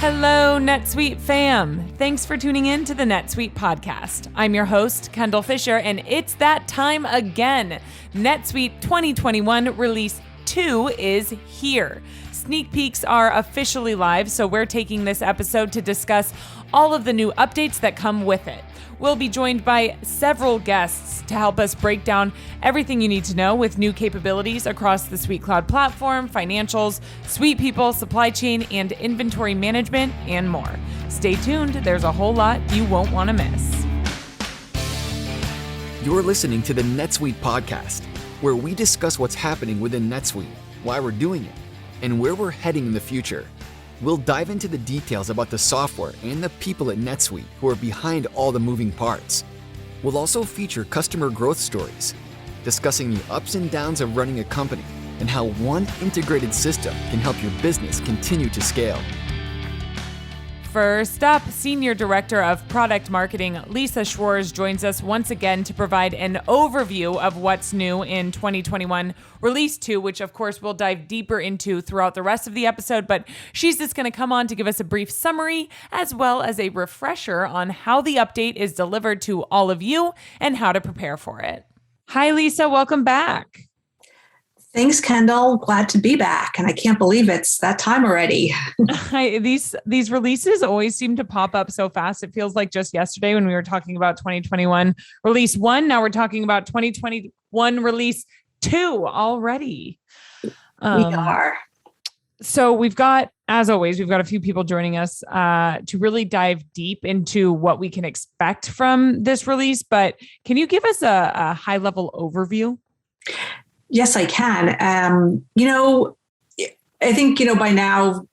Hello, NetSuite fam. Thanks for tuning in to the NetSuite podcast. I'm your host, Kendall Fisher, and it's that time again. NetSuite 2021 Release 2 is here. Sneak peeks are officially live, so we're taking this episode to discuss all of the new updates that come with it. We'll be joined by several guests to help us break down everything you need to know with new capabilities across the Suite Cloud platform, financials, SuitePeople, supply chain, and inventory management, and more. Stay tuned. There's a whole lot you won't want to miss. You're listening to the NetSuite podcast, where we discuss what's happening within NetSuite, why we're doing it, and where we're heading in the future. We'll dive into the details about the software and the people at NetSuite who are behind all the moving parts. We'll also feature customer growth stories, discussing the ups and downs of running a company and how one integrated system can help your business continue to scale. First up, Senior Director of Product Marketing, Lisa Schwarz, joins us once again to provide an overview of what's new in 2021 Release 2, which of course we'll dive deeper into throughout the rest of the episode, but she's just going to come on to give us a brief summary as well as a refresher on how the update is delivered to all of you and how to prepare for it. Hi, Lisa. Welcome back. Thanks, Kendall. Glad to be back. And I can't believe it's that time already. These releases always seem to pop up so fast. It feels like just yesterday when we were talking about 2021 Release 1. Now we're talking about 2021 Release 2 already. We are. So we've got, as always, we've got a few people joining us to really dive deep into what we can expect from this release. But can you give us a high-level overview? Yes, I can. I think, by now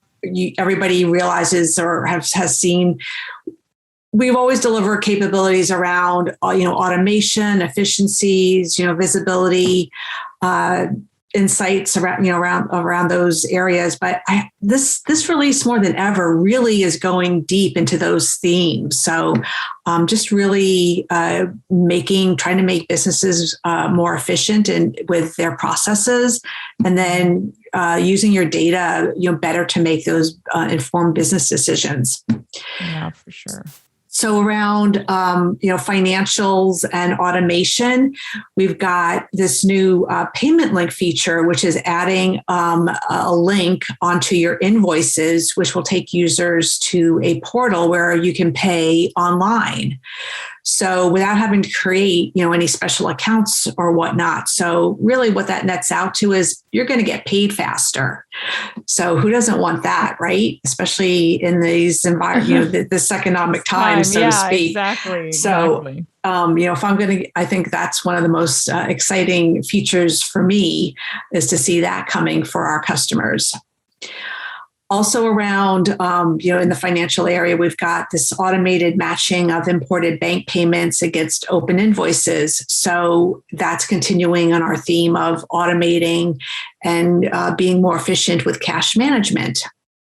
everybody realizes or has seen, we've always delivered capabilities around, automation, efficiencies, visibility, insights around those areas. But this release more than ever really is going deep into those themes. So just really trying to make businesses more efficient and with their processes, and then using your data, better to make those informed business decisions. Yeah, for sure. So around, financials and automation, we've got this new payment link feature, which is adding a link onto your invoices, which will take users to a portal where you can pay online. So without having to create, any special accounts or whatnot. So really what that nets out to is you're going to get paid faster. So who doesn't want that, right? Especially in these environments, this economic times, so to speak. Exactly. So, I think that's one of the most exciting features for me is to see that coming for our customers. Also around, in the financial area, we've got this automated matching of imported bank payments against open invoices. So that's continuing on our theme of automating and being more efficient with cash management.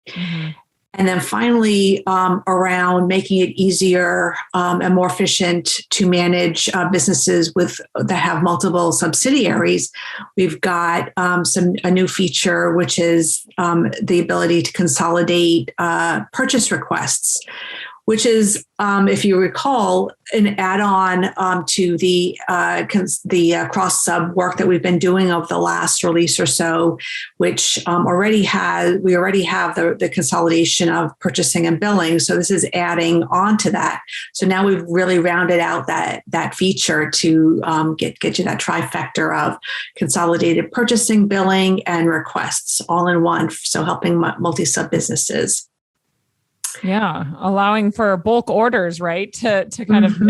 Mm-hmm. And then finally, around making it easier and more efficient to manage businesses that have multiple subsidiaries, we've got a new feature, which is the ability to consolidate purchase requests, which is, if you recall, an add-on to the cross-sub work that we've been doing over the last release or so, which we already have the consolidation of purchasing and billing. So this is adding on to that. So now we've really rounded out that feature to get you that trifecta of consolidated purchasing, billing, and requests all in one. So helping multi-sub businesses. Yeah, allowing for bulk orders, right? To kind of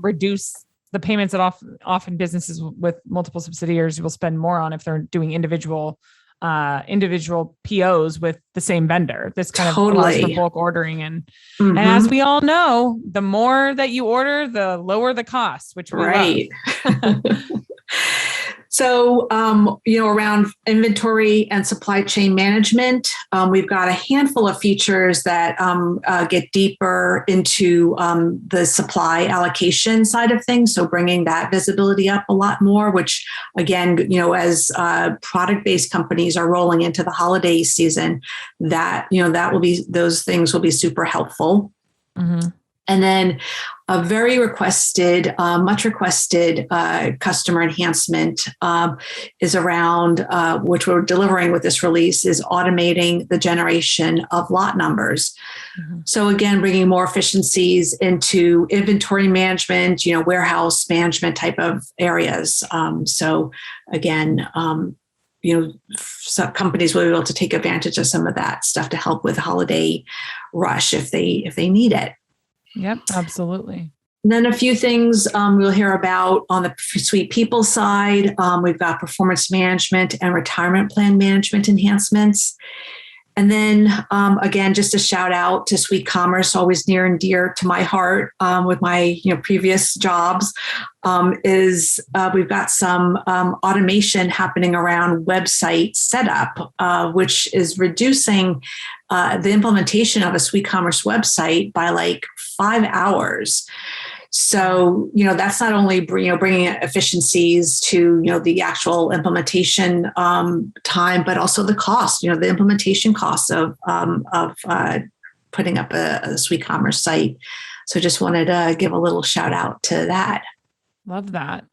reduce the payments that often businesses with multiple subsidiaries will spend more on if they're doing individual POs with the same vendor. This kind of allows for bulk ordering, and as we all know, the more that you order, the lower the cost, which we love. So, around inventory and supply chain management, we've got a handful of features that get deeper into the supply allocation side of things. So bringing that visibility up a lot more, which again, as product-based companies are rolling into the holiday season, those things will be super helpful. Mm-hmm. And then a very much requested customer enhancement is around, which we're delivering with this release, is automating the generation of lot numbers. Mm-hmm. So again, bringing more efficiencies into inventory management, warehouse management type of areas. So again, some companies will be able to take advantage of some of that stuff to help with holiday rush if they need it. Yep, absolutely. And then a few things we'll hear about on the SuitePeople side. We've got performance management and retirement plan management enhancements. And then again, just a shout out to SuiteCommerce, always near and dear to my heart with my previous jobs, is we've got some automation happening around website setup, which is reducing the implementation of a SuiteCommerce website by like 5 hours. So, that's not only bringing efficiencies to, the actual implementation time, but also the cost, the implementation costs of putting up a SuiteCommerce site. So just wanted to give a little shout out to that. Love that.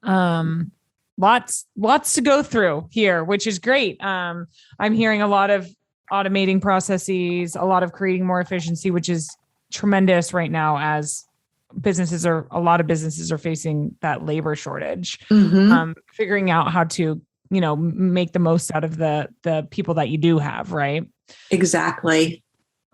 Lots to go through here, which is great. I'm hearing a lot of automating processes, a lot of creating more efficiency, which is tremendous right now as a lot of businesses are facing that labor shortage. Mm-hmm. Figuring out how to, make the most out of the people that you do have, right? Exactly.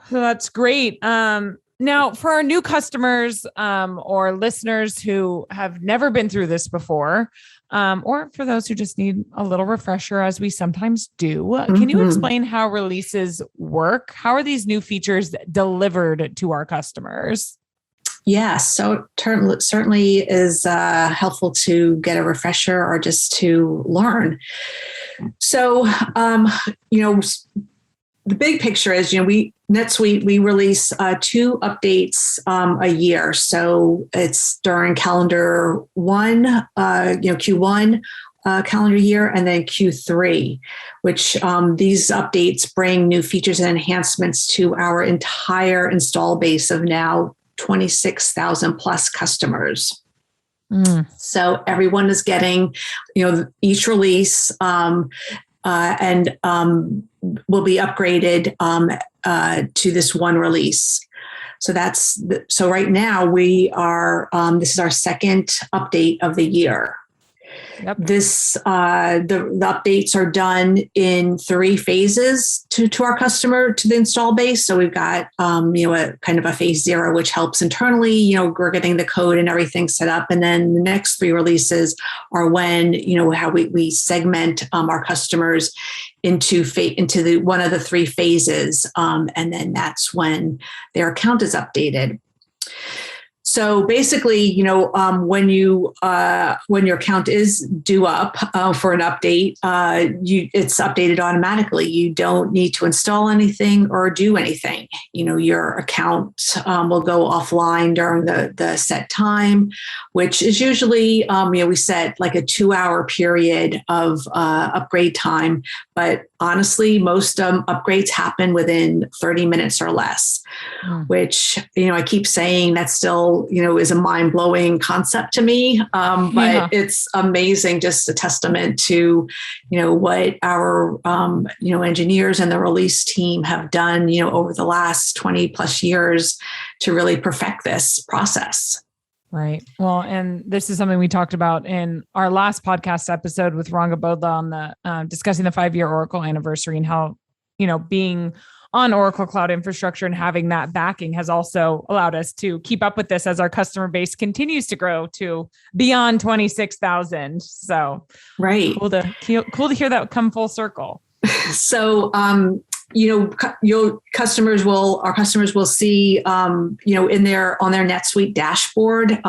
So that's great. Now for our new customers, or listeners who have never been through this before, or for those who just need a little refresher, as we sometimes do, mm-hmm. Can you explain how releases work? How are these new features delivered to our customers? Yeah, so certainly is helpful to get a refresher or just to learn. So, the big picture is, NetSuite, we release 2 updates a year. So it's during calendar one, Q1 calendar year, and then Q3, which these updates bring new features and enhancements to our entire install base of now 26,000 plus customers. So everyone is getting, each release and will be upgraded to this one release. So right now we are, this is our second update of the year. Yep. The updates are done in 3 phases to our customer, to the install base. So we've got, a kind of a phase 0, which helps internally, we're getting the code and everything set up. And then the next 3 releases are when, how we segment our customers into one of the 3 phases. And then that's when their account is updated. So basically, when your account is due up for an update, it's updated automatically. You don't need to install anything or do anything. Your account will go offline during the set time, which is usually, we set like a 2-hour period of upgrade time. But honestly, most upgrades happen within 30 minutes or less, which, I keep saying that still, is a mind-blowing concept to me. But it's amazing, just a testament to, what our, engineers and the release team have done, over the last 20 plus years to really perfect this process. Right. Well, and this is something we talked about in our last podcast episode with Ranga Bodla on the discussing the 5-year Oracle anniversary, and how, being on Oracle Cloud Infrastructure and having that backing has also allowed us to keep up with this as our customer base continues to grow to beyond 26,000. So right. Cool to hear that come full circle. So, our customers will see, on their NetSuite dashboard,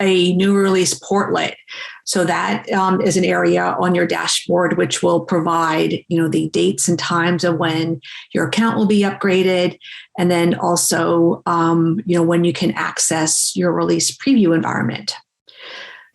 a new release portlet. So that is an area on your dashboard which will provide, the dates and times of when your account will be upgraded, and then also, when you can access your release preview environment.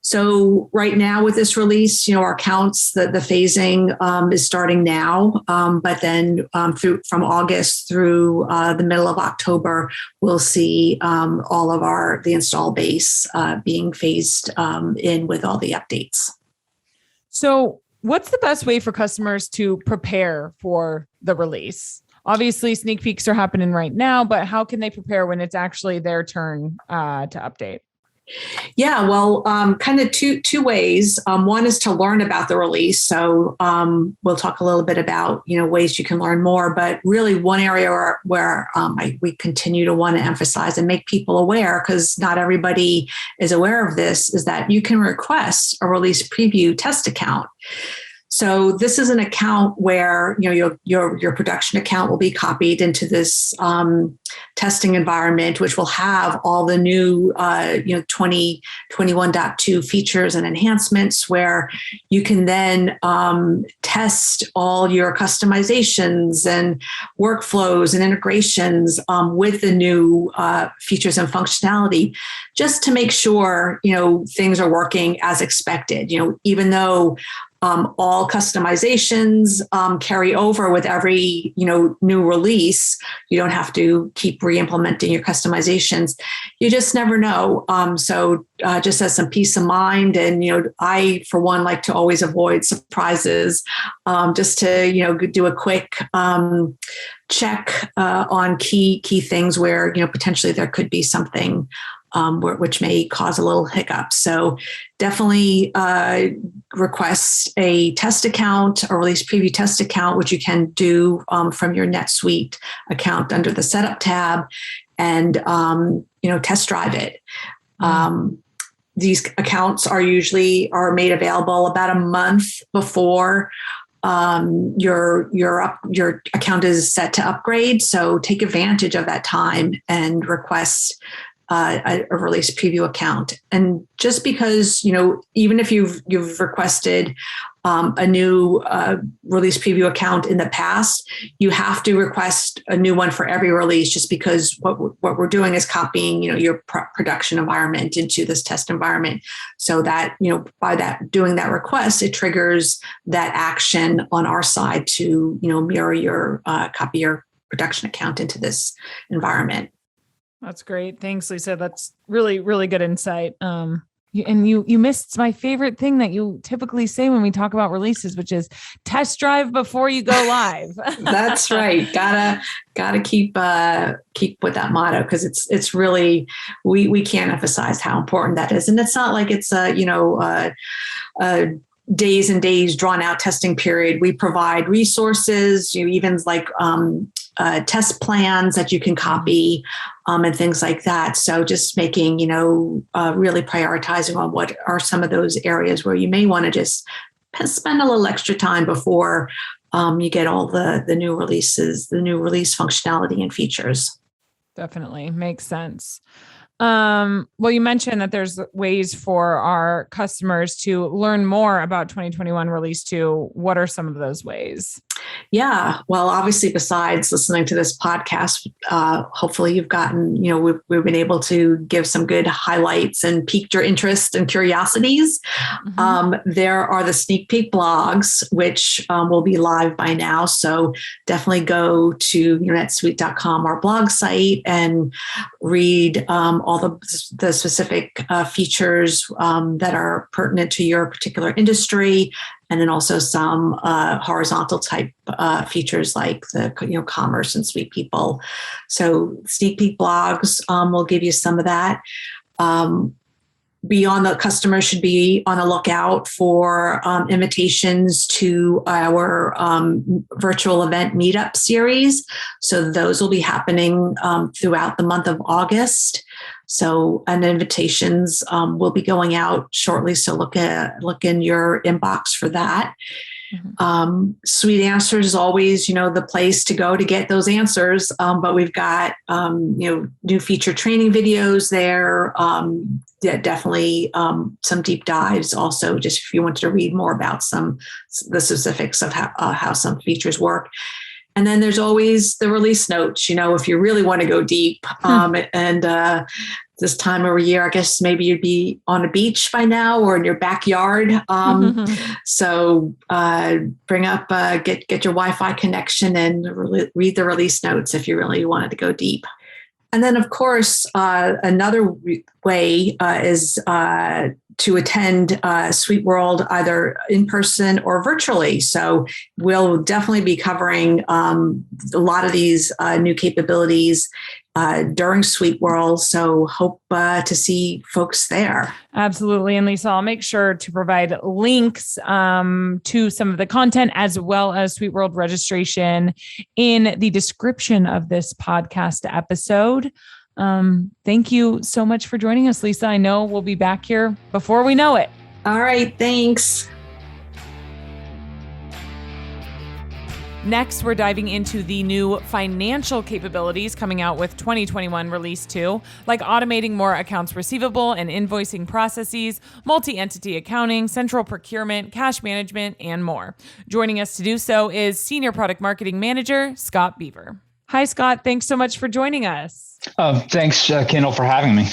So right now with this release, our accounts, the phasing is starting now, but then from August through the middle of October, we'll see all of the install base being phased in with all the updates. So what's the best way for customers to prepare for the release? Obviously, sneak peeks are happening right now, but how can they prepare when it's actually their turn to update? Yeah, well, kind of two ways. One is to learn about the release. So we'll talk a little bit about ways you can learn more. But really, one area where we continue to want to emphasize and make people aware, because not everybody is aware of this, is that you can request a release preview test account. So this is an account where your production account will be copied into this testing environment, which will have all the new 2021.2 features and enhancements, where you can then test all your customizations and workflows and integrations with the new features and functionality, just to make sure things are working as expected. Even though all customizations carry over with every new release. You don't have to keep re-implementing your customizations. You just never know. So just as some peace of mind, and I for one like to always avoid surprises. Just to do a quick check on key things where potentially there could be something which may cause a little hiccup. So definitely request a test account, a release preview test account, which you can do from your NetSuite account under the Setup tab, and test drive it. These accounts are made available about a month before your account is set to upgrade. So take advantage of that time and request a release preview account. And just because, even if you've requested a new release preview account in the past, you have to request a new one for every release, just because what we're doing is copying, your production environment into this test environment. So that, by doing that request, it triggers that action on our side to, mirror your copy your production account into this environment. That's great. Thanks, Lisa. That's really, really good insight. You missed my favorite thing that you typically say when we talk about releases, which is test drive before you go live. That's right. Gotta keep with that motto, because it's really, we can't emphasize how important that is. And it's not like it's a days and days drawn out testing period. We provide resources, even like test plans that you can copy, and things like that. So just making, really prioritizing on what are some of those areas where you may want to just spend a little extra time before you get all the new releases, the new release functionality and features. Definitely makes sense. Well, you mentioned that there's ways for our customers to learn more about 2021 release 2. What are some of those ways? Yeah, well, obviously, besides listening to this podcast, hopefully you've gotten, we've been able to give some good highlights and piqued your interest and curiosities. Mm-hmm. There are the sneak peek blogs, which will be live by now. So definitely go to netsuite.com, our blog site, and read all the specific features that are pertinent to your particular industry. And then also some horizontal type features like the commerce and SuitePeople. So sneak peek blogs will give you some of that. Beyond, the customer should be on the lookout for invitations to our virtual event meetup series. So those will be happening throughout the month of August. So, and invitations will be going out shortly. So look in your inbox for that. Suite Answers is always, the place to go to get those answers. But we've got, new feature training videos there. Definitely some deep dives also, just if you wanted to read more about the specifics of how some features work. And then there's always the release notes, if you really want to go deep. And this time of year, I guess maybe you'd be on a beach by now or in your backyard. So bring up, get your Wi-Fi connection and read the release notes if you really wanted to go deep. And then, of course, another way is to attend Suite World either in person or virtually. So we'll definitely be covering a lot of these new capabilities during Suite World. So hope to see folks there. Absolutely. And Lisa, I'll make sure to provide links to some of the content as well as Suite World registration in the description of this podcast episode. Thank you so much for joining us, Lisa. I know we'll be back here before we know it. All right. Thanks. Next, we're diving into the new financial capabilities coming out with 2021 Release 2, like automating more accounts receivable and invoicing processes, multi-entity accounting, central procurement, cash management, and more. Joining us to do so is Senior Product Marketing Manager, Scott Beaver. Hi, Scott. Thanks so much for joining us. Thanks, Kendall, for having me.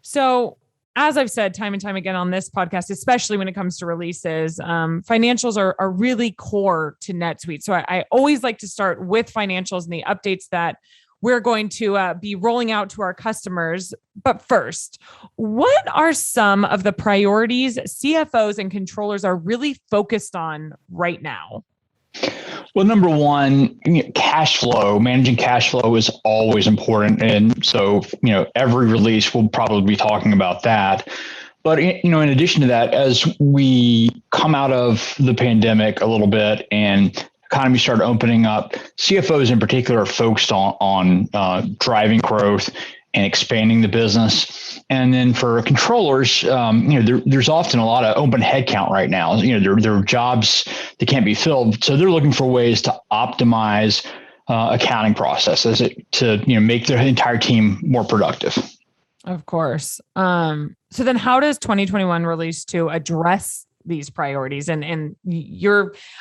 So, as I've said time and time again on this podcast, especially when it comes to releases, financials are really core to NetSuite. So I always like to start with financials and the updates that we're going to be rolling out to our customers. But first, what are some of the priorities CFOs and controllers are really focused on right now? Well, number one, cash flow, managing cash flow is always important. And so, every release we'll probably be talking about that. But, in addition to that, as we come out of the pandemic a little bit and economy started opening up, CFOs in particular are focused on driving growth and expanding the business. And then for controllers, there's often a lot of open headcount right now. There are jobs that can't be filled. So they're looking for ways to optimize accounting processes to make their entire team more productive. Of course. So then how does 2021 Release 2 address these priorities? And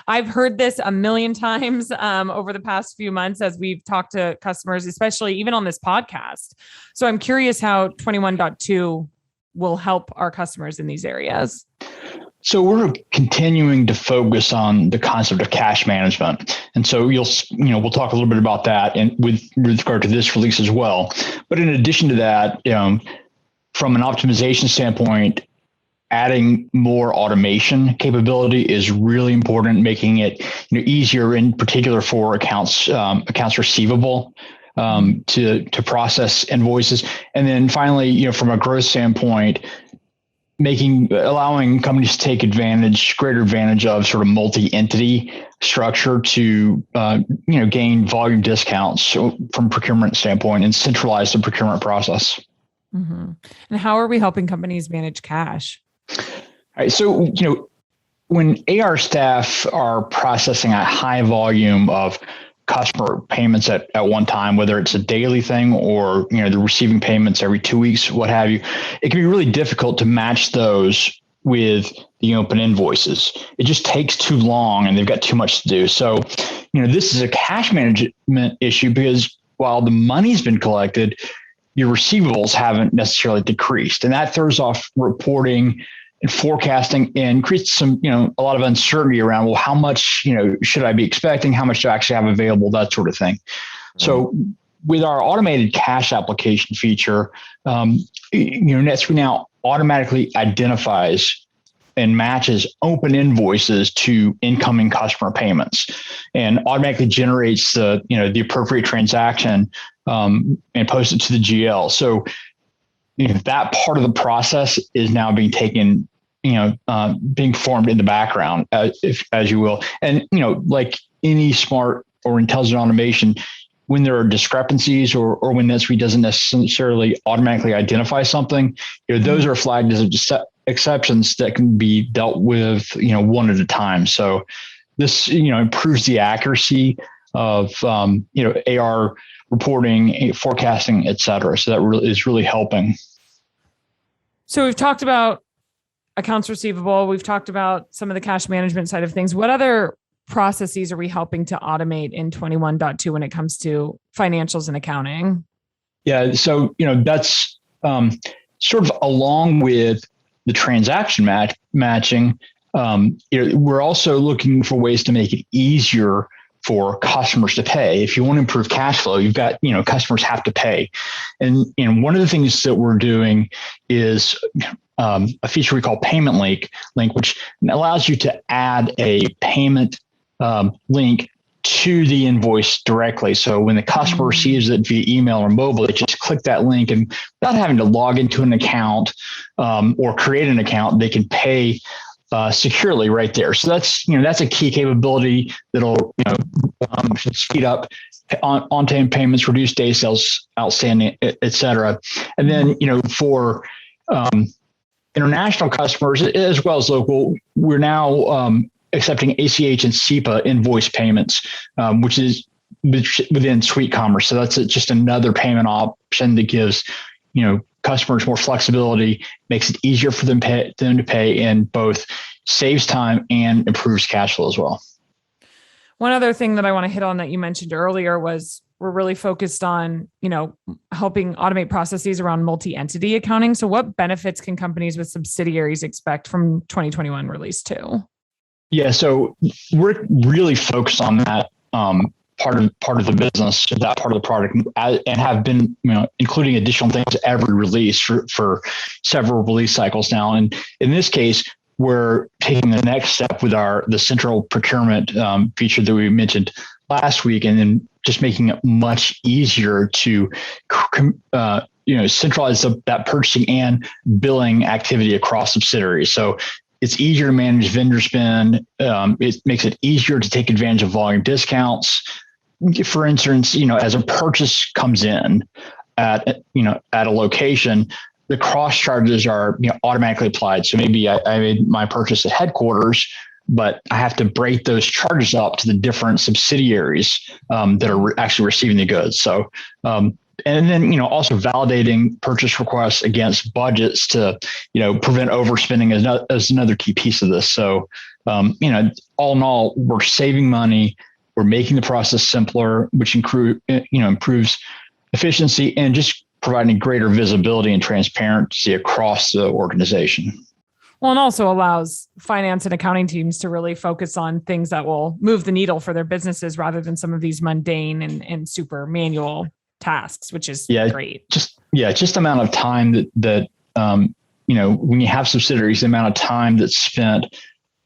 I've heard this a million times over the past few months as we've talked to customers, especially even on this podcast. So I'm curious how 21.2 will help our customers in these areas. So we're continuing to focus on the concept of cash management. And so we'll talk a little bit about that and with regard to this release as well. But in addition to that, from an optimization standpoint, adding more automation capability is really important, making it easier, in particular for accounts receivable to process invoices. And then finally, from a growth standpoint, allowing companies to take greater advantage of sort of multi-entity structure to gain volume discounts from procurement standpoint and centralize the procurement process. Mm-hmm. And how are we helping companies manage cash? All right. So, when AR staff are processing a high volume of customer payments at one time, whether it's a daily thing or, they're receiving payments every 2 weeks, what have you, it can be really difficult to match those with the open invoices. It just takes too long and they've got too much to do. So, this is a cash management issue because while the money's been collected, your receivables haven't necessarily decreased. And that throws off reporting and forecasting and creates some, a lot of uncertainty around, well, how much, should I be expecting? How much do I actually have available? That sort of thing. Mm-hmm. So with our automated cash application feature, NetSuite now automatically identifies and matches open invoices to incoming customer payments and automatically generates the appropriate transaction and posts it to the GL. So that part of the process is now being taken, being formed in the background, as you will. And, like any smart or intelligent automation, when there are discrepancies or when NetSuite doesn't necessarily automatically identify something, those are flagged as exceptions that can be dealt with, one at a time. So this, improves the accuracy of, AR reporting, forecasting, et cetera. So that really is really helping. So we've talked about accounts receivable. We've talked about some of the cash management side of things. What other processes are we helping to automate in 21.2 when it comes to financials and accounting? Yeah. So, that's sort of along with the transaction matching. We're also looking for ways to make it easier for customers to pay. If you want to improve cash flow, you've got, customers have to pay. And one of the things that we're doing is a feature we call payment link, which allows you to add a payment link to the invoice directly. So when the customer receives it via email or mobile, they just click that link, and without having to log into an account or create an account, they can pay securely right there. So that's a key capability that'll should speed up on-time payments, reduce day sales outstanding, et cetera. And then for international customers as well as local, we're now accepting ACH and SEPA invoice payments, which is within SuiteCommerce. So that's just another payment option that gives customers more flexibility, makes it easier for them to pay, and both saves time and improves cash flow as well. One other thing that I want to hit on that you mentioned earlier was we're really focused on, helping automate processes around multi-entity accounting. So what benefits can companies with subsidiaries expect from 2021 release 2? Yeah, so we're really focused on that part of the business, that part of the product, and have been including additional things every release for several release cycles now. And in this case, we're taking the next step with the central procurement feature that we mentioned last week, and then just making it much easier to centralize that purchasing and billing activity across subsidiaries. So it's easier to manage vendor spend. It makes it easier to take advantage of volume discounts. For instance, as a purchase comes in at a location, the cross charges are automatically applied. So maybe I made my purchase at headquarters, but I have to break those charges up to the different subsidiaries that are actually receiving the goods. So and then, also validating purchase requests against budgets to, prevent overspending as another key piece of this. So, all in all, we're saving money. We're making the process simpler, which improves efficiency and just providing greater visibility and transparency across the organization. Well, and also allows finance and accounting teams to really focus on things that will move the needle for their businesses rather than some of these mundane and super manual tasks, which is great. Just the amount of time that when you have subsidiaries, the amount of time that's spent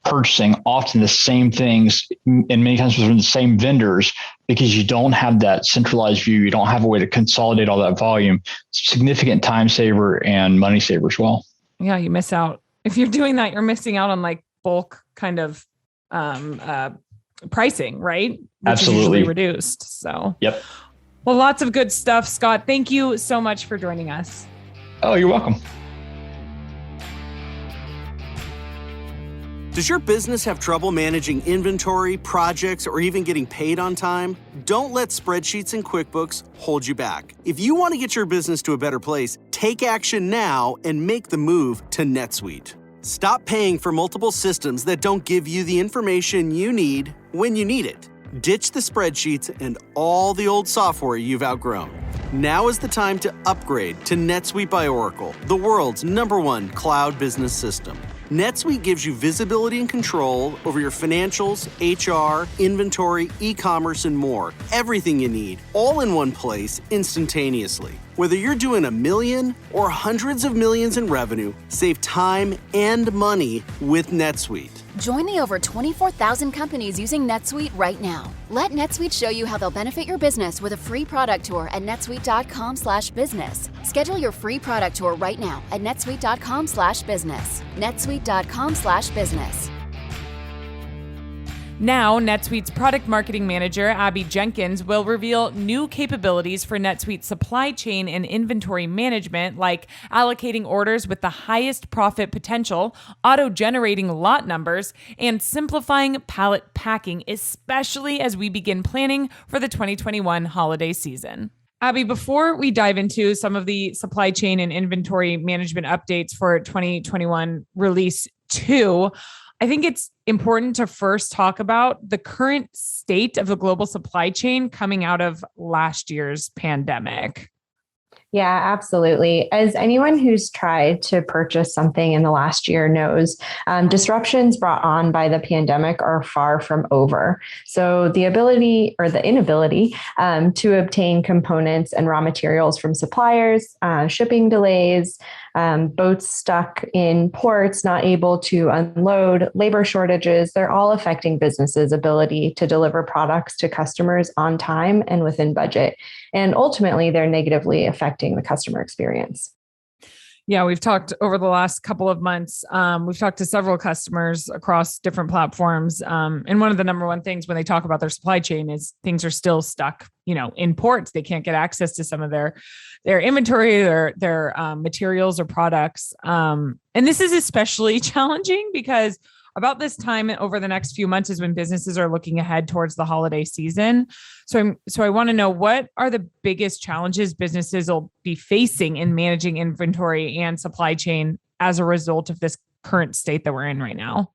purchasing often the same things and many times from the same vendors, because you don't have that centralized view. You don't have a way to consolidate all that volume. Significant time saver and money saver as well. Yeah, you miss out. If you're doing that, you're missing out on bulk kind of pricing, right? Which Absolutely. Is usually reduced. So yep. Well, lots of good stuff, Scott. Thank you so much for joining us. Oh, you're welcome. Does your business have trouble managing inventory, projects, or even getting paid on time? Don't let spreadsheets and QuickBooks hold you back. If you want to get your business to a better place, take action now and make the move to NetSuite. Stop paying for multiple systems that don't give you the information you need when you need it. Ditch the spreadsheets and all the old software you've outgrown. Now is the time to upgrade to NetSuite by Oracle, the world's #1 cloud business system. NetSuite gives you visibility and control over your financials, HR, inventory, e-commerce, and more. Everything you need, all in one place, instantaneously. Whether you're doing $1 million or hundreds of millions in revenue, save time and money with NetSuite. Join the over 24,000 companies using NetSuite right now. Let NetSuite show you how they'll benefit your business with a free product tour at netsuite.com/business. Schedule your free product tour right now at netsuite.com/business. netsuite.com/business. Now, NetSuite's product marketing manager, Abby Jenkins, will reveal new capabilities for NetSuite supply chain and inventory management, like allocating orders with the highest profit potential, auto-generating lot numbers, and simplifying pallet packing, especially as we begin planning for the 2021 holiday season. Abby, before we dive into some of the supply chain and inventory management updates for 2021 release 2, I think it's important to first talk about the current state of the global supply chain coming out of last year's pandemic. Yeah, absolutely. As anyone who's tried to purchase something in the last year knows, disruptions brought on by the pandemic are far from over. So the ability or the inability to obtain components and raw materials from suppliers, shipping delays, boats stuck in ports, not able to unload, labor shortages, they're all affecting businesses' ability to deliver products to customers on time and within budget. And ultimately, they're negatively affecting the customer experience. Yeah, we've talked over the last couple of months. We've talked to several customers across different platforms. And one of the number one things when they talk about their supply chain is things are still stuck, in ports. They can't get access to some of their inventory, their materials or products. And this is especially challenging because about this time over the next few months is when businesses are looking ahead towards the holiday season. So I want to know, what are the biggest challenges businesses will be facing in managing inventory and supply chain as a result of this current state that we're in right now?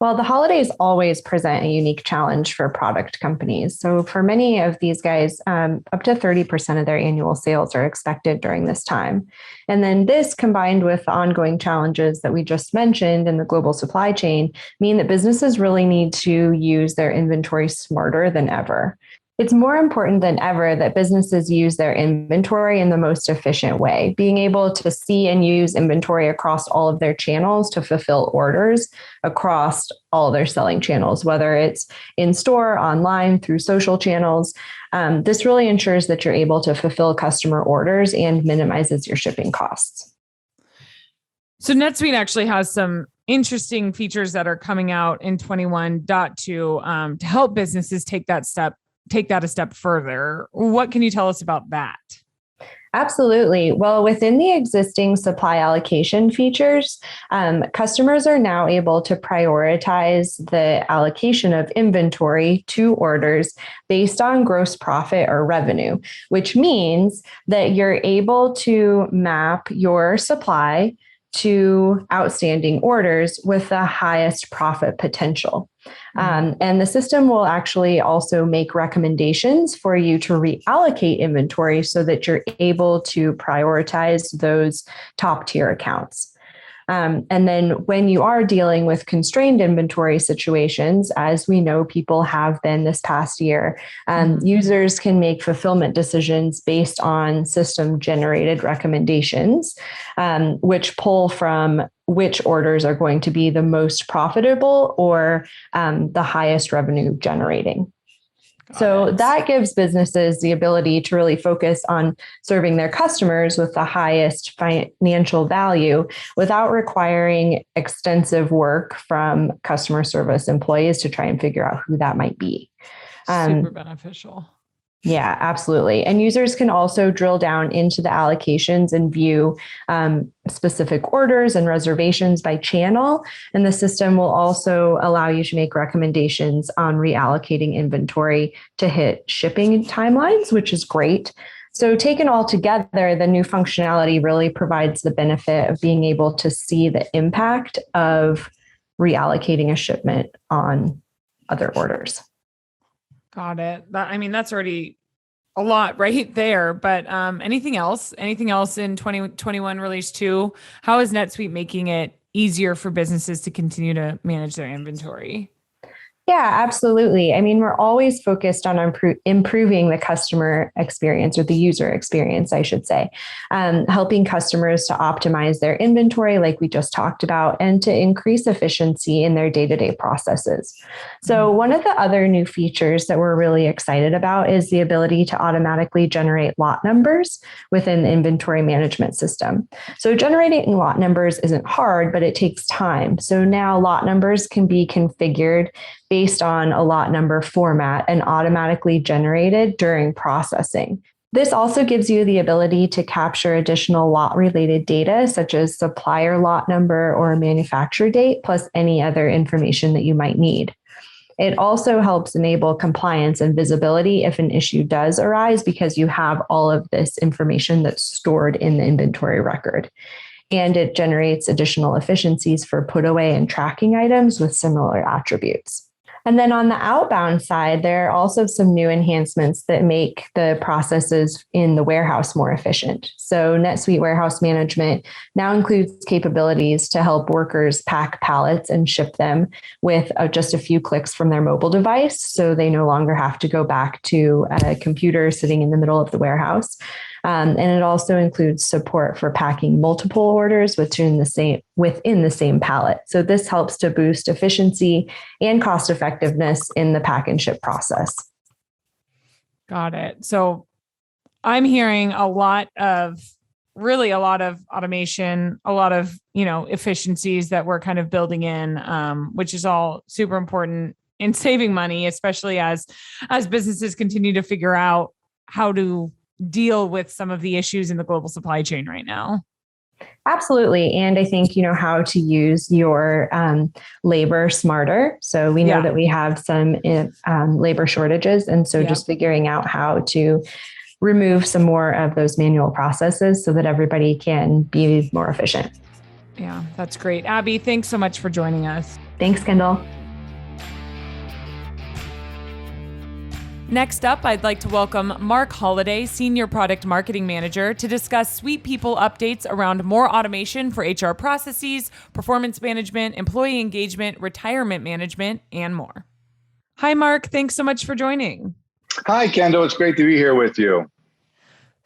Well, the holidays always present a unique challenge for product companies. So for many of these guys, up to 30% of their annual sales are expected during this time. And then this, combined with the ongoing challenges that we just mentioned in the global supply chain, mean that businesses really need to use their inventory smarter than ever. It's more important than ever that businesses use their inventory in the most efficient way, being able to see and use inventory across all of their channels to fulfill orders across all their selling channels, whether it's in store, online, through social channels. This really ensures that you're able to fulfill customer orders and minimizes your shipping costs. So NetSuite actually has some interesting features that are coming out in 21.2 to help businesses take that a step further. What can you tell us about that? Absolutely. Well, within the existing supply allocation features, customers are now able to prioritize the allocation of inventory to orders based on gross profit or revenue, which means that you're able to map your supply to outstanding orders with the highest profit potential. And the system will actually also make recommendations for you to reallocate inventory so that you're able to prioritize those top tier accounts. And then when you are dealing with constrained inventory situations, as we know people have been this past year, users can make fulfillment decisions based on system generated recommendations, which pull from which orders are going to be the most profitable or the highest revenue generating. So that gives businesses the ability to really focus on serving their customers with the highest financial value without requiring extensive work from customer service employees to try and figure out who that might be. Super beneficial. Yeah, absolutely. And users can also drill down into the allocations and view specific orders and reservations by channel. And the system will also allow you to make recommendations on reallocating inventory to hit shipping timelines, which is great. So taken all together, the new functionality really provides the benefit of being able to see the impact of reallocating a shipment on other orders. Got it. That's already a lot right there. But anything else in 2021 release 2? How is NetSuite making it easier for businesses to continue to manage their inventory? Yeah, absolutely. We're always focused on improving the customer experience, or the user experience, I should say, helping customers to optimize their inventory, like we just talked about, and to increase efficiency in their day-to-day processes. So one of the other new features that we're really excited about is the ability to automatically generate lot numbers within the inventory management system. So generating lot numbers isn't hard, but it takes time. So now lot numbers can be configured based on a lot number format and automatically generated during processing. This also gives you the ability to capture additional lot-related data, such as supplier lot number or manufacturer date, plus any other information that you might need. It also helps enable compliance and visibility if an issue does arise, because you have all of this information that's stored in the inventory record. And it generates additional efficiencies for put away and tracking items with similar attributes. And then on the outbound side, there are also some new enhancements that make the processes in the warehouse more efficient. So NetSuite Warehouse Management now includes capabilities to help workers pack pallets and ship them with just a few clicks from their mobile device. So they no longer have to go back to a computer sitting in the middle of the warehouse. And it also includes support for packing multiple orders within the same pallet. So this helps to boost efficiency and cost effectiveness in the pack and ship process. Got it. So I'm hearing a lot of automation, a lot of, efficiencies that we're kind of building in, which is all super important in saving money, especially as businesses continue to figure out how to deal with some of the issues in the global supply chain right now. Absolutely. And I think, how to use your labor smarter. So we know that we have some labor shortages. And so just figuring out how to remove some more of those manual processes so that everybody can be more efficient. Yeah, that's great. Abby, thanks so much for joining us. Thanks, Kendall. Next up, I'd like to welcome Marc Holliday, Senior Product Marketing Manager, to discuss SuitePeople updates around more automation for HR processes, performance management, employee engagement, retirement management, and more. Hi, Marc. Thanks so much for joining. Hi, Kendall. It's great to be here with you.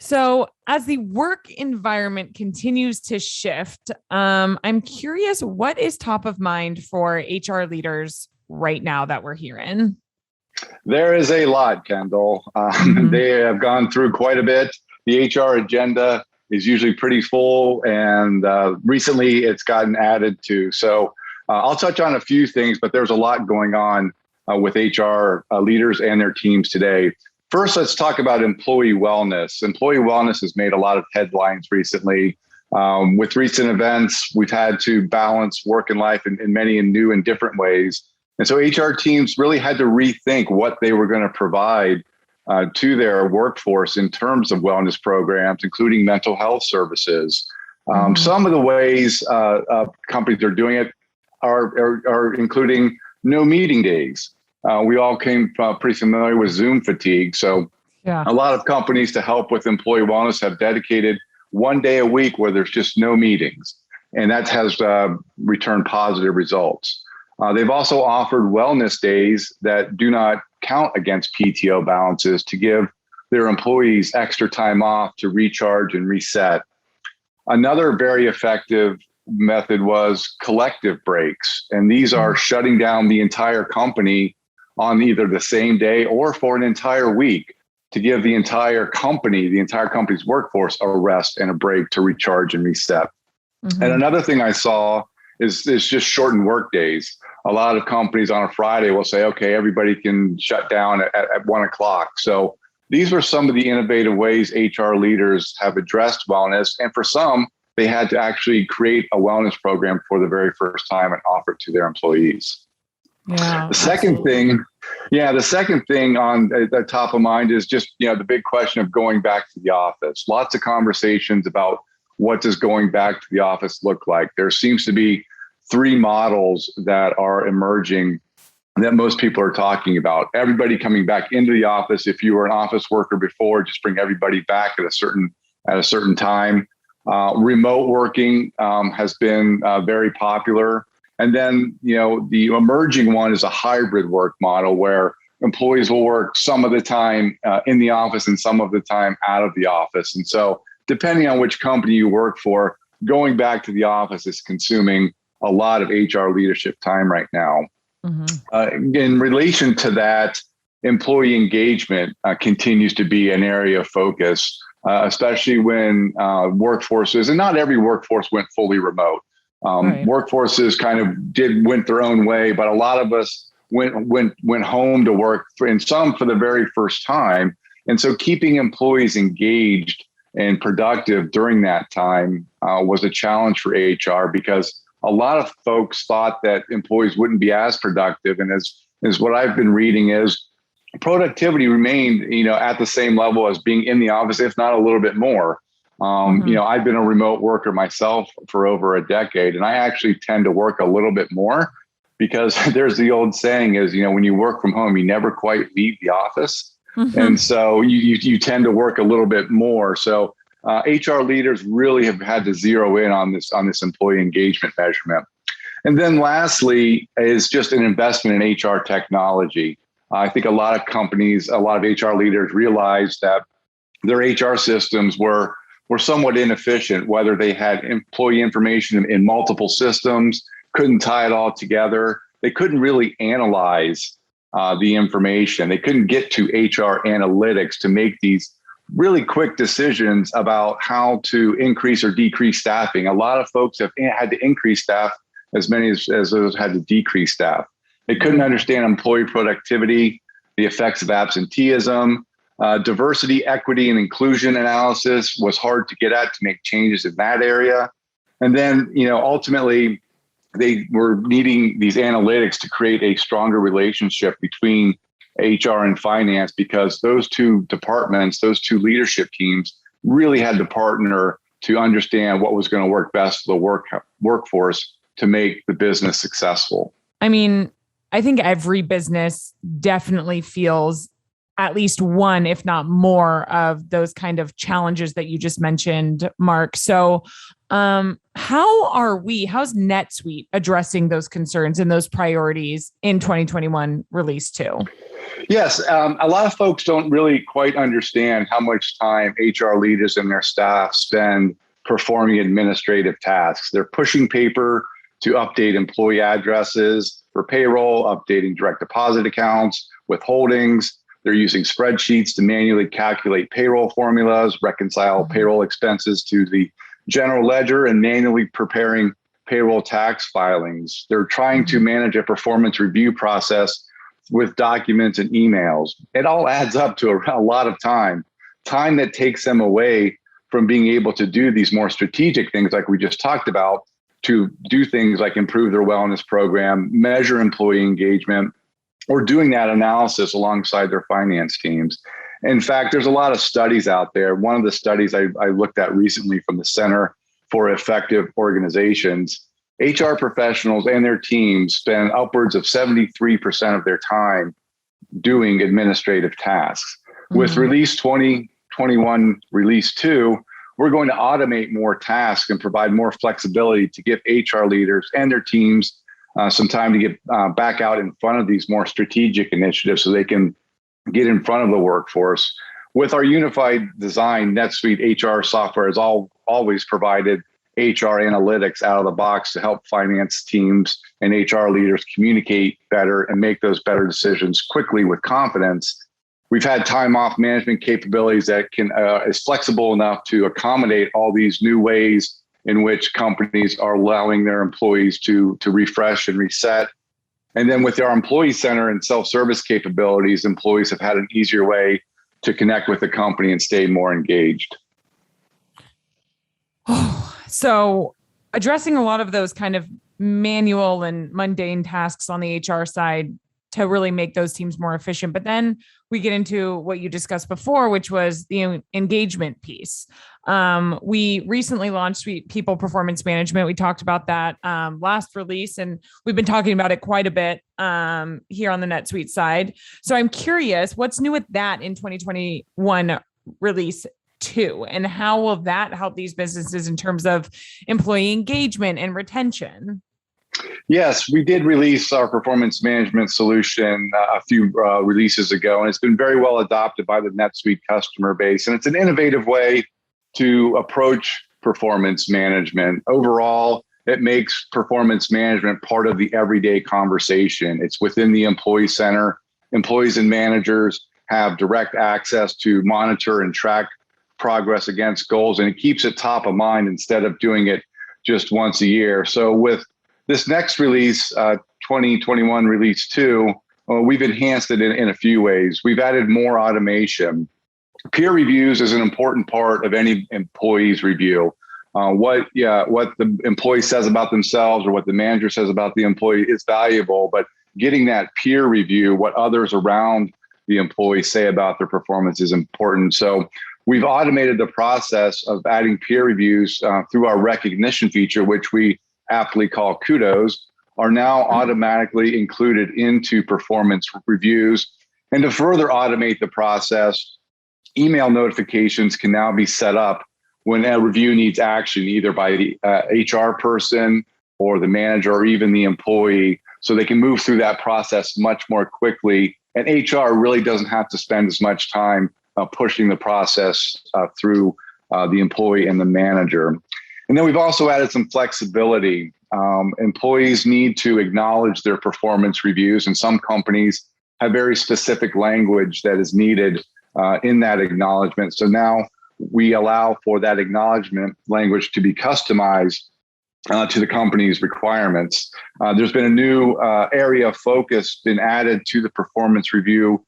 So as the work environment continues to shift, I'm curious, what is top of mind for HR leaders right now that we're hearing? There is a lot, Kendall. They have gone through quite a bit. The HR agenda is usually pretty full, and recently it's gotten added to. So I'll touch on a few things, but there's a lot going on with HR leaders and their teams today. First, let's talk about employee wellness. Employee wellness has made a lot of headlines recently. With recent events, we've had to balance work and life in many and new and different ways. And so HR teams really had to rethink what they were going to provide to their workforce in terms of wellness programs, including mental health services. Some of the ways companies are doing it are including no meeting days. We all came pretty familiar with Zoom fatigue. So a lot of companies, to help with employee wellness, have dedicated one day a week where there's just no meetings. And that has returned positive results. They've also offered wellness days that do not count against PTO balances to give their employees extra time off to recharge and reset. Another very effective method was collective breaks. And these are shutting down the entire company on either the same day or for an entire week to give the entire company's workforce a rest and a break to recharge and reset. And another thing I saw is just shortened work days. A lot of companies on a Friday will say, okay, everybody can shut down at 1:00. So these were some of the innovative ways HR leaders have addressed wellness. And for some, they had to actually create a wellness program for the very first time and offer it to their employees. Yeah. The second thing on the top of mind is just, the big question of going back to the office. Lots of conversations about what does going back to the office look like. There seems to be three models that are emerging that most people are talking about. Everybody coming back into the office. If you were an office worker before, just bring everybody back at a certain time. Remote working has been very popular. And then, the emerging one is a hybrid work model where employees will work some of the time in the office and some of the time out of the office. And so depending on which company you work for, going back to the office is consuming a lot of HR leadership time right now. In relation to that, employee engagement continues to be an area of focus, especially when workforces, and not every workforce went fully remote. Workforces kind of went their own way, but a lot of us went home to work, and some for the very first time. And so keeping employees engaged and productive during that time was a challenge for HR, because a lot of folks thought that employees wouldn't be as productive. And as what I've been reading is productivity remained, at the same level as being in the office, if not a little bit more. I've been a remote worker myself for over a decade, and I actually tend to work a little bit more, because there's the old saying is, when you work from home, you never quite leave the office. And so you tend to work a little bit more. So HR leaders really have had to zero in on this employee engagement measurement. And then lastly is just an investment in HR technology. I think a lot of companies, a lot of HR leaders realized that their HR systems were somewhat inefficient, whether they had employee information in multiple systems, couldn't tie it all together. They couldn't really analyze the information. They couldn't get to HR analytics to make these really quick decisions about how to increase or decrease staffing. A lot of folks have had to increase staff as many as those had to decrease staff. They couldn't understand employee productivity, the effects of absenteeism, diversity, equity, and inclusion analysis was hard to get at to make changes in that area. And then, ultimately, they were needing these analytics to create a stronger relationship between HR and finance, because those two departments, those two leadership teams really had to partner to understand what was going to work best for the workforce to make the business successful. I mean, I think every business definitely feels at least one, if not more, of those kind of challenges that you just mentioned, Marc. So how's NetSuite addressing those concerns and those priorities in 2021 release 2? Yes, a lot of folks don't really quite understand how much time HR leaders and their staff spend performing administrative tasks. They're pushing paper to update employee addresses for payroll, updating direct deposit accounts, withholdings. They're using spreadsheets to manually calculate payroll formulas, reconcile payroll expenses to the general ledger, and manually preparing payroll tax filings. They're trying to manage a performance review process with documents and emails. It all adds up to a lot of time that takes them away from being able to do these more strategic things like we just talked about, to do things like improve their wellness program, measure employee engagement, or doing that analysis alongside their finance teams. In fact, there's a lot of studies out there. One of the studies I looked at recently from the Center for Effective Organizations, HR professionals and their teams spend upwards of 73% of their time doing administrative tasks. With Release 2021, Release 2, we're going to automate more tasks and provide more flexibility to give HR leaders and their teams some time to get back out in front of these more strategic initiatives so they can get in front of the workforce. With our unified design, NetSuite HR software has always provided HR analytics out of the box to help finance teams and HR leaders communicate better and make those better decisions quickly with confidence. We've had time off management capabilities that is flexible enough to accommodate all these new ways in which companies are allowing their employees to refresh and reset. And then with our employee center and self-service capabilities, employees have had an easier way to connect with the company and stay more engaged. So addressing a lot of those kind of manual and mundane tasks on the HR side to really make those teams more efficient. But then we get into what you discussed before, which was the engagement piece. We recently launched SuitePeople Performance Management. We talked about that last release, and we've been talking about it quite a bit here on the NetSuite side. So I'm curious, what's new with that in 2021 release 2, and how will that help these businesses in terms of employee engagement and retention? Yes, we did release our performance management solution a few releases ago, and it's been very well adopted by the NetSuite customer base. And it's an innovative way to approach performance management. Overall, it makes performance management part of the everyday conversation. It's within the employee center. Employees and managers have direct access to monitor and track progress against goals, and it keeps it top of mind instead of doing it just once a year. So with this next release, 2021 release 2, we've enhanced it in a few ways. We've added more automation. Peer reviews is an important part of any employee's review. What the employee says about themselves or what the manager says about the employee is valuable, but getting that peer review, what others around the employee say about their performance, is important. So we've automated the process of adding peer reviews through our recognition feature, which we aptly call kudos, are now automatically included into performance reviews. And to further automate the process, email notifications can now be set up when a review needs action, either by the HR person or the manager or even the employee, so they can move through that process much more quickly. And HR really doesn't have to spend as much time pushing the process through the employee and the manager. And then we've also added some flexibility. Employees need to acknowledge their performance reviews, and some companies have very specific language that is needed in that acknowledgement. So now we allow for that acknowledgement language to be customized to the company's requirements. There's been a new area of focus been added to the performance review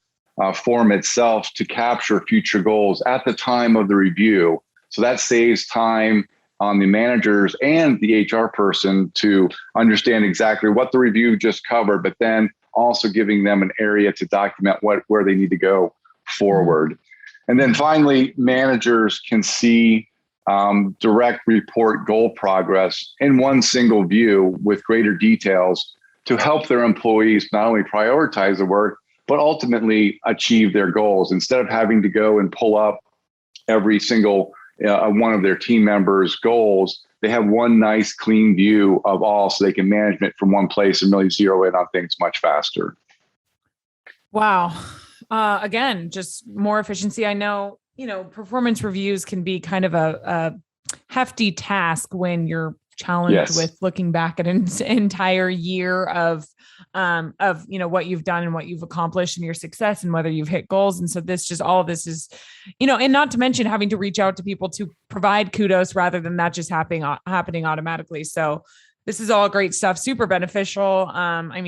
form itself to capture future goals at the time of the review. So that saves time on the managers and the HR person to understand exactly what the review just covered, but then also giving them an area to document where they need to go forward. And then finally, managers can see direct report goal progress in one single view with greater details to help their employees not only prioritize the work, but ultimately achieve their goals. Instead of having to go and pull up every single one of their team members' goals, they have one nice clean view of all, so they can manage it from one place and really zero in on things much faster. Wow. Again, just more efficiency. I know, performance reviews can be kind of a hefty task when you're challenged with looking back at an entire year of what you've done and what you've accomplished and your success and whether you've hit goals. And so all of this is, and not to mention having to reach out to people to provide kudos rather than that just happening automatically. So this is all great stuff, super beneficial.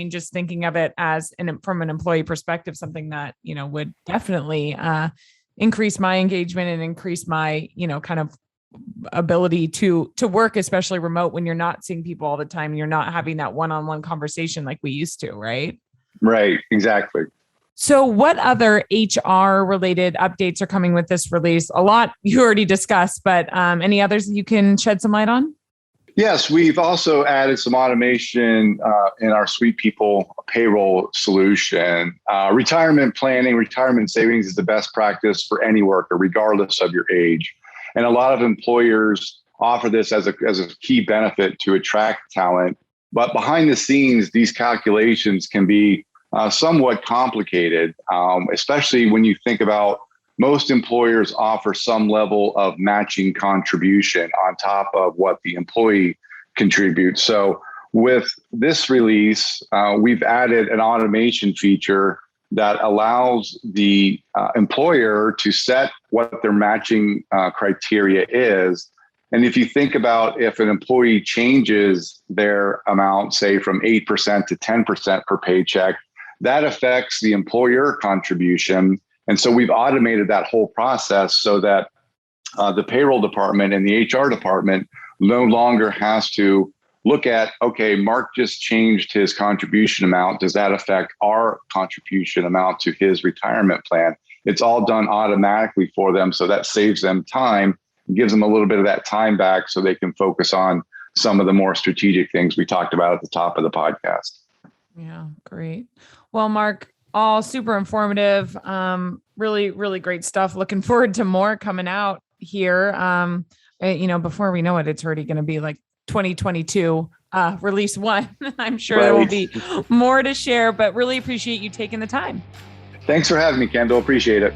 Just thinking of it as from an employee perspective, something that, would definitely increase my engagement and increase my, kind of ability to work, especially remote, when you're not seeing people all the time. You're not having that one-on-one conversation like we used to, right? Right, exactly. So what other HR related updates are coming with this release? A lot you already discussed, but any others you can shed some light on? Yes, we've also added some automation in our SuitePeople payroll solution. Retirement planning, retirement savings is the best practice for any worker, regardless of your age. And a lot of employers offer this as a key benefit to attract talent. But behind the scenes, these calculations can be somewhat complicated, especially when you think about most employers offer some level of matching contribution on top of what the employee contributes. So with this release, we've added an automation feature that allows the employer to set what their matching criteria is. And if you think about if an employee changes their amount, say from 8% to 10% per paycheck, that affects the employer contribution. And so we've automated that whole process so that the payroll department and the HR department no longer has to look at, okay, Marc just changed his contribution amount. Does that affect our contribution amount to his retirement plan? It's all done automatically for them. So that saves them time, gives them a little bit of that time back so they can focus on some of the more strategic things we talked about at the top of the podcast. Yeah, great. Well, Marc, all super informative. Really, really great stuff. Looking forward to more coming out here. Before we know it, it's already going to be like 2022 release 1. I'm sure there will be more to share, but really appreciate you taking the time. Thanks for having me, Kendall. Appreciate it.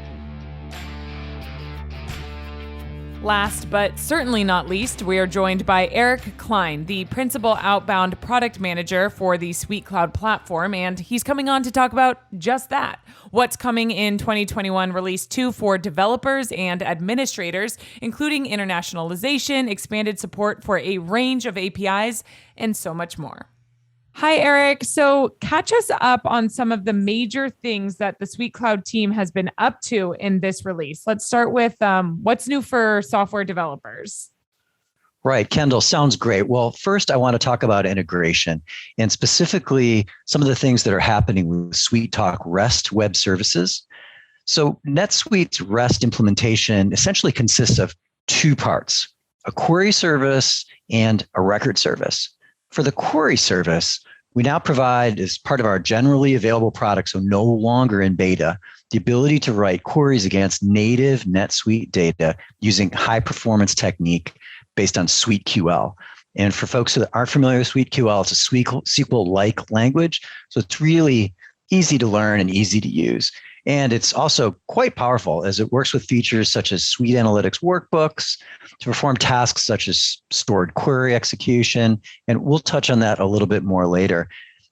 Last but certainly not least, we are joined by Erik Klein, the Principal Outbound Product Manager for the SuiteCloud platform, and he's coming on to talk about just that. What's coming in 2021 Release 2 for developers and administrators, including internationalization, expanded support for a range of APIs, and so much more. Hi, Erik. So catch us up on some of the major things that the SuiteCloud team has been up to in this release. Let's start with what's new for software developers. Right, Kendall, sounds great. Well, first, I want to talk about integration and specifically some of the things that are happening with SuiteTalk REST web services. So NetSuite's REST implementation essentially consists of two parts, a query service and a record service. For the query service, we now provide, as part of our generally available product, so no longer in beta, the ability to write queries against native NetSuite data using high performance technique based on SuiteQL. And for folks that aren't familiar with SuiteQL, it's a SQL-like language. So it's really easy to learn and easy to use. And it's also quite powerful as it works with features such as Suite Analytics workbooks to perform tasks such as stored query execution. And we'll touch on that a little bit more later.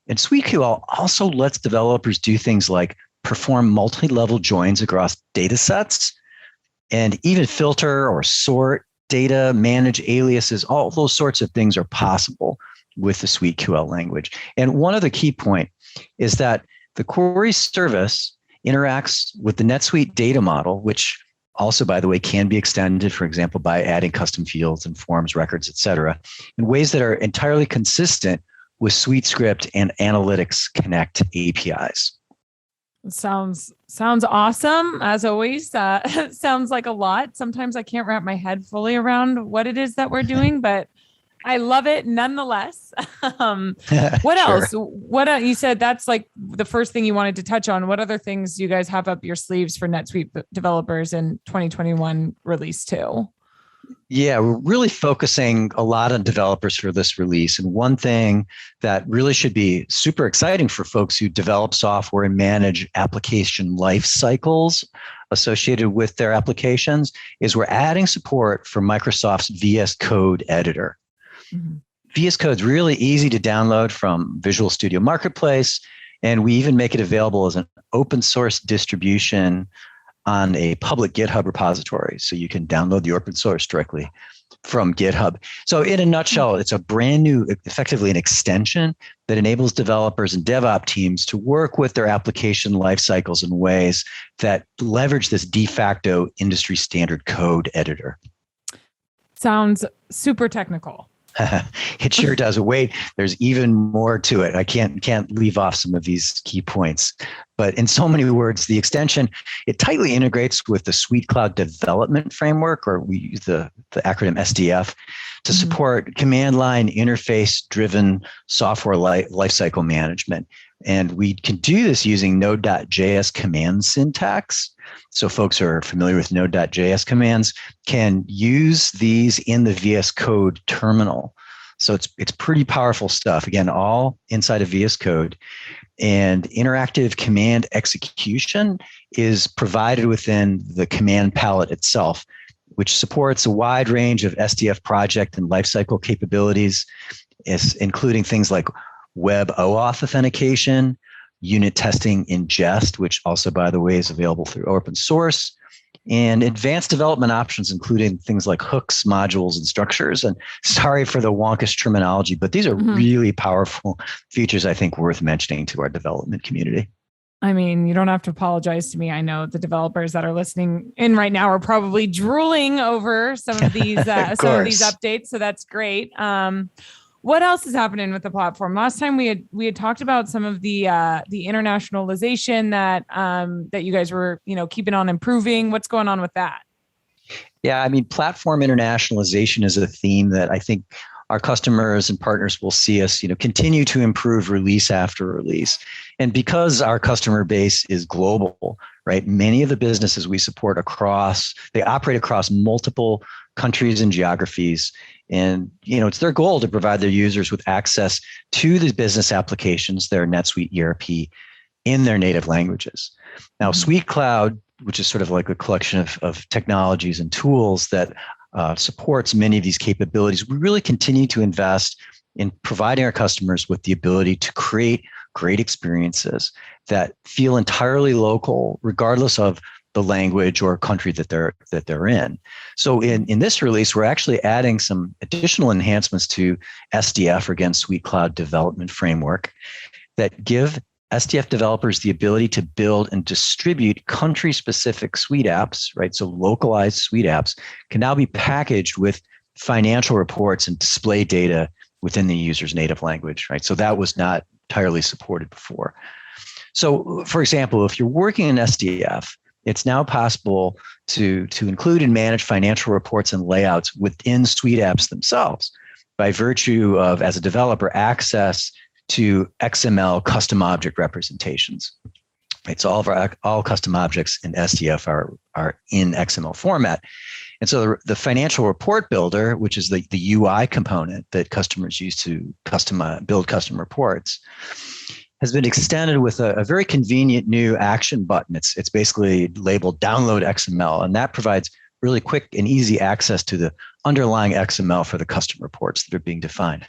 And SuiteQL also lets developers do things like perform multi-level joins across data sets and even filter or sort data, manage aliases. All those sorts of things are possible with the SuiteQL language. And one other key point is that the query service interacts with the NetSuite data model, which also, by the way, can be extended, for example, by adding custom fields and forms, records, et cetera, in ways that are entirely consistent with SuiteScript and Analytics Connect APIs. Sounds awesome, as always. Sounds like a lot. Sometimes I can't wrap my head fully around what it is that we're doing, but I love it nonetheless. What else? What you said that's like the first thing you wanted to touch on. What other things do you guys have up your sleeves for NetSuite developers in 2021 release 2? Yeah, we're really focusing a lot on developers for this release. And one thing that really should be super exciting for folks who develop software and manage application life cycles associated with their applications is we're adding support for Microsoft's VS Code editor. Mm-hmm. VS Code is really easy to download from Visual Studio Marketplace, and we even make it available as an open source distribution on a public GitHub repository. So you can download the open source directly from GitHub. So in a nutshell, it's a brand new, effectively an extension that enables developers and DevOps teams to work with their application lifecycles in ways that leverage this de facto industry standard code editor. Sounds super technical. It sure does. Wait, there's even more to it. I can't leave off some of these key points. But in so many words, the extension, it tightly integrates with the SuiteCloud Development Framework, or we use the acronym SDF, to support command line interface-driven software lifecycle management. And we can do this using Node.js command syntax. So folks who are familiar with Node.js commands can use these in the VS Code terminal. So it's pretty powerful stuff. Again, all inside of VS Code. And interactive command execution is provided within the command palette itself, which supports a wide range of SDF project and lifecycle capabilities, including things like web OAuth authentication, unit testing ingest, which also, by the way, is available through open source, and advanced development options, including things like hooks, modules, and structures. And sorry for the wonkish terminology, but these are really powerful features, I think, worth mentioning to our development community. I mean, you don't have to apologize to me. I know the developers that are listening in right now are probably drooling over some of these updates. So that's great. What else is happening with the platform? Last time we had talked about some of the internationalization that you guys were keeping on improving. What's going on with that? Yeah, I mean, platform internationalization is a theme that I think our customers and partners will see us continue to improve release after release. And because our customer base is global, right? Many of the businesses we support they operate across multiple countries and geographies. And, it's their goal to provide their users with access to the business applications, their NetSuite ERP, in their native languages. Now, SuiteCloud, which is sort of like a collection of technologies and tools that supports many of these capabilities, we really continue to invest in providing our customers with the ability to create great experiences that feel entirely local, regardless of the language or country that they're in. So in this release, we're actually adding some additional enhancements to SDF, or again, Suite Cloud Development Framework, that give SDF developers the ability to build and distribute country-specific Suite apps, right? So localized Suite apps can now be packaged with financial reports and display data within the user's native language, right? So that was not entirely supported before. So, for example, if you're working in SDF, it's now possible to include and manage financial reports and layouts within Suite apps themselves by virtue of, as a developer, access to XML custom object representations. Right, so all custom objects in SDF are in XML format. And so the financial report builder, which is the UI component that customers use to build custom reports, has been extended with a very convenient new action button. It's basically labeled Download XML, and that provides really quick and easy access to the underlying XML for the custom reports that are being defined.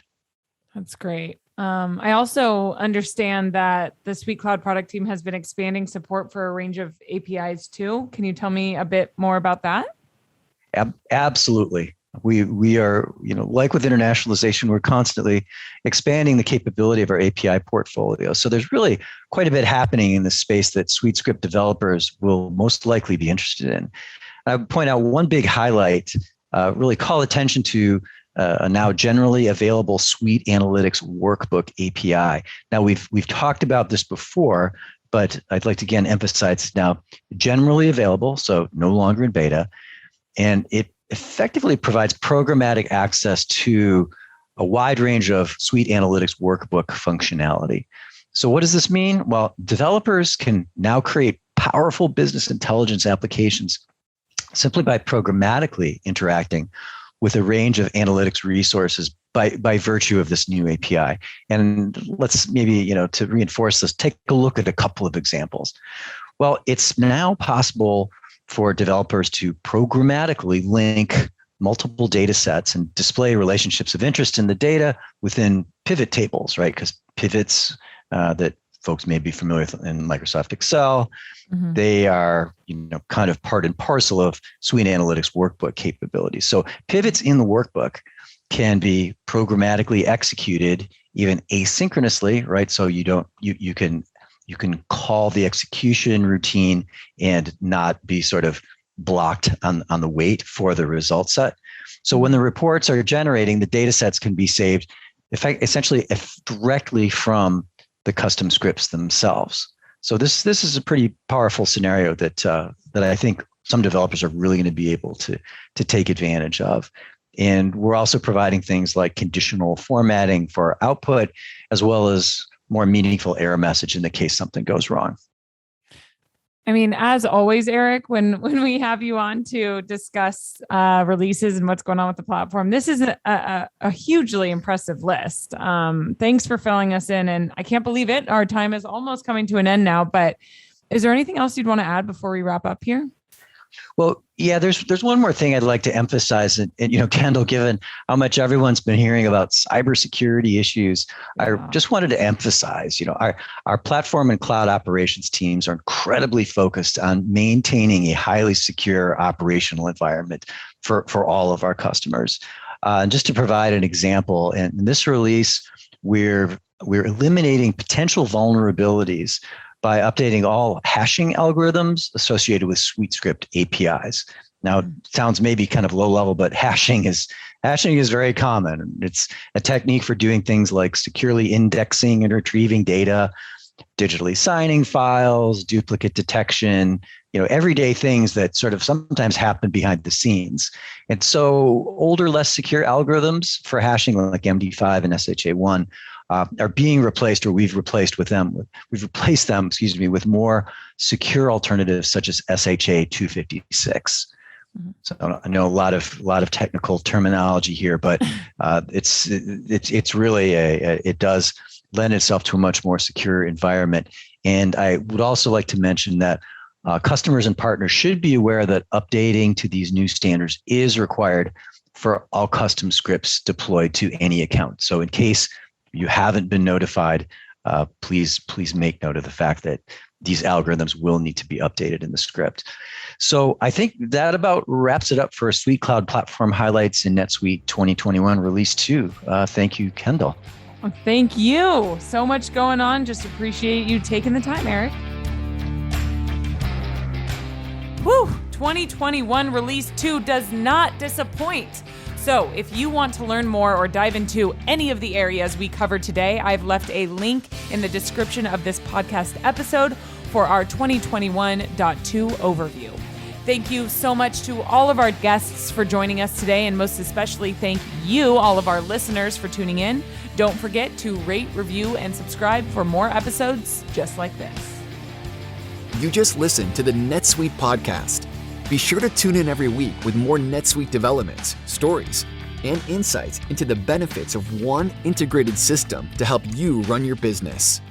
That's great. I also understand that the Suite Cloud product team has been expanding support for a range of APIs too. Can you tell me a bit more about that? Absolutely. We are, like with internationalization, we're constantly expanding the capability of our API portfolio. So there's really quite a bit happening in this space that SuiteScript developers will most likely be interested in. I would point out one big highlight, really call attention to a now generally available Suite Analytics Workbook API. Now we've talked about this before, but I'd like to again emphasize it's now generally available, so no longer in beta, and it effectively provides programmatic access to a wide range of Suite Analytics Workbook functionality. So what does this mean? Well, developers can now create powerful business intelligence applications simply by programmatically interacting with a range of analytics resources by virtue of this new API. And let's maybe, to reinforce this, take a look at a couple of examples. Well, it's now possible for developers to programmatically link multiple data sets and display relationships of interest in the data within pivot tables, right? Because pivots that folks may be familiar with in Microsoft Excel, they are kind of part and parcel of Suite Analytics Workbook capabilities. So pivots in the workbook can be programmatically executed even asynchronously, right? So you can call the execution routine and not be sort of blocked on the wait for the result set. So when the reports are generating, the data sets can be saved essentially directly from the custom scripts themselves. So this is a pretty powerful scenario that I think some developers are really going to be able to take advantage of. And we're also providing things like conditional formatting for output, as well as more meaningful error message in the case something goes wrong. I mean, as always, Erik, when we have you on to discuss releases and what's going on with the platform, this is a hugely impressive list. Thanks for filling us in. And I can't believe it. Our time is almost coming to an end now. But is there anything else you'd want to add before we wrap up here? Well, yeah, there's one more thing I'd like to emphasize. And Kendall, given how much everyone's been hearing about cybersecurity issues, I just wanted to emphasize, our platform and cloud operations teams are incredibly focused on maintaining a highly secure operational environment for all of our customers. And just to provide an example, in this release, we're eliminating potential vulnerabilities by updating all hashing algorithms associated with SuiteScript APIs. Now, it sounds maybe kind of low level, but hashing is very common. It's a technique for doing things like securely indexing and retrieving data, digitally signing files, duplicate detection, everyday things that sort of sometimes happen behind the scenes. And so older, less secure algorithms for hashing like MD5 and SHA-1 are being replaced, or we've replaced them, with more secure alternatives such as SHA-256. So I know a lot of technical terminology here, but it's really it does lend itself to a much more secure environment. And I would also like to mention that customers and partners should be aware that updating to these new standards is required for all custom scripts deployed to any account. So in case you haven't been notified, please make note of the fact that these algorithms will need to be updated in the script. So I think that about wraps it up for Suite Cloud Platform highlights in NetSuite 2021 Release 2. Thank you, Kendall. Well, thank you. So much going on. Just appreciate you taking the time, Erik. Woo! 2021 Release 2 does not disappoint. So if you want to learn more or dive into any of the areas we covered today, I've left a link in the description of this podcast episode for our 2021.2 overview. Thank you so much to all of our guests for joining us today, and most especially thank you, all of our listeners, for tuning in. Don't forget to rate, review, and subscribe for more episodes just like this. You just listened to the NetSuite podcast. Be sure to tune in every week with more NetSuite developments, stories, and insights into the benefits of one integrated system to help you run your business.